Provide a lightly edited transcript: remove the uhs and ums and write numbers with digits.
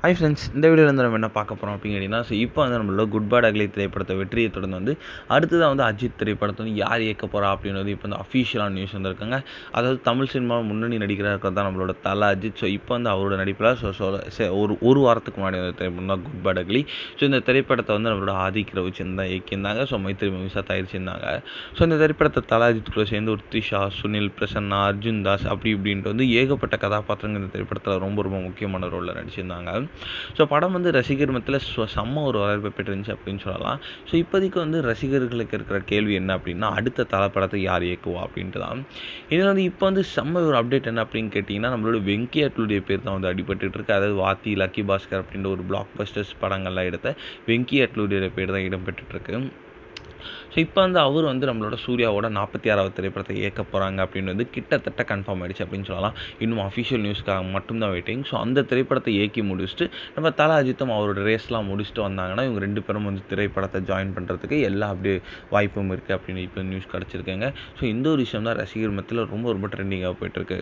Hi friends, இந்த வீடியோவில் வந்து நம்ம என்ன பார்க்க போகிறோம் அப்படின்னு கேட்டிங்கன்னா, இப்போ வந்து நம்மளோட குட் பேட் அக்லி திரைப்படத்தை வெற்றியை தொடர்ந்து வந்து அடுத்ததாக வந்து அஜித் திரைப்படத்தை வந்து யார் இயக்க போகிறா அப்படின்னு வந்து இப்போ வந்து அஃபீஷியலான நியூஸ் வந்திருக்காங்க. அதாவது தமிழ் சினிமா முன்னணி நடிகராக இருக்கிறது தான் நம்மளோட தல அஜித். ஸோ இப்போ வந்து அவரோட நடிப்பில் ஒரு வாரத்துக்கு முன்னாடி வந்து திரைப்படம் தான் குட் பேட் அக்லி. ஸோ இந்த திரைப்படத்தை வந்து நம்மளோட ஆதிக் ரவிச்சந்திரன் தான் இயக்கியிருந்தாங்க. ஸோ மைத்ரி மூவிஸாக தயாரிச்சிருந்தாங்க. ஸோ இந்த திரைப்படத்தை தல அஜித் கூட சேர்ந்து ஒரு த்ரிஷா, சுனில், பிரசன்னா, அர்ஜுன் தாஸ் அப்படி இப்படின்ட்டு வந்து ஏகப்பட்ட கதாபாத்திரங்கள் இந்த திரைப்படத்தில் ரொம்ப ரொம்ப முக்கியமான ரோலில் நடிச்சிருந்தாங்க. ஸோ படம் வந்து ரசிகர் மத்தியில் செம்ம ஒரு வரவேற்பை பெற்றிருந்துச்சு அப்படின்னு சொல்லலாம். ஸோ இப்போதைக்கு வந்து ரசிகர்களுக்கு இருக்கிற கேள்வி என்ன அப்படின்னா, அடுத்த படத்தை யார் இயக்குவா அப்படின்ட்டு தான். இதில் வந்து இப்போ வந்து செம்ம ஒரு அப்டேட் என்ன அப்படின்னு கேட்டிங்கன்னா, நம்மளோட வெங்கி அட்லுடைய பேர் தான் வந்து அடிபட்டு இருக்கு. அதாவது வாத்தி, லக்கி பாஸ்கர் அப்படின்ற ஒரு பிளாக் பஸ்டர்ஸ் படங்கள்லாம் எடுத்த வெங்கி அட்லுடைய பேர் தான் இடம்பெற்றுருக்கு. ஸோ இப்போ வந்து அவர் வந்து நம்மளோட சூர்யாவோட 46வது திரைப்படத்தை இயக்க போகிறாங்க அப்படின்னு வந்து கிட்டத்தட்ட கன்ஃபார்ம் ஆகிடுச்சு அப்படின்னு சொல்லலாம். இன்னும் அஃபிஷியல் நியூஸ்க்காக மட்டும்தான் வெயிட்டிங். ஸோ அந்த திரைப்படத்தை இயக்கி முடிச்சுட்டு நம்ம தல அஜித்தும் அவரோட ரேஸ்லாம் முடிச்சுட்டு வந்தாங்கன்னா, இவங்க 2 பேரும் வந்து திரைப்படத்தை ஜாயின் பண்ணுறதுக்கு எல்லா அப்படியே வாய்ப்பும் இருக்குது அப்படின்னு இப்போ நியூஸ் கிடச்சிருக்காங்க. ஸோ இந்த ஒரு விஷயம் தான் ரசிகர் மத்தியில் ரொம்ப ரொம்ப ட்ரெண்டிங்காக போயிட்டுருக்கு.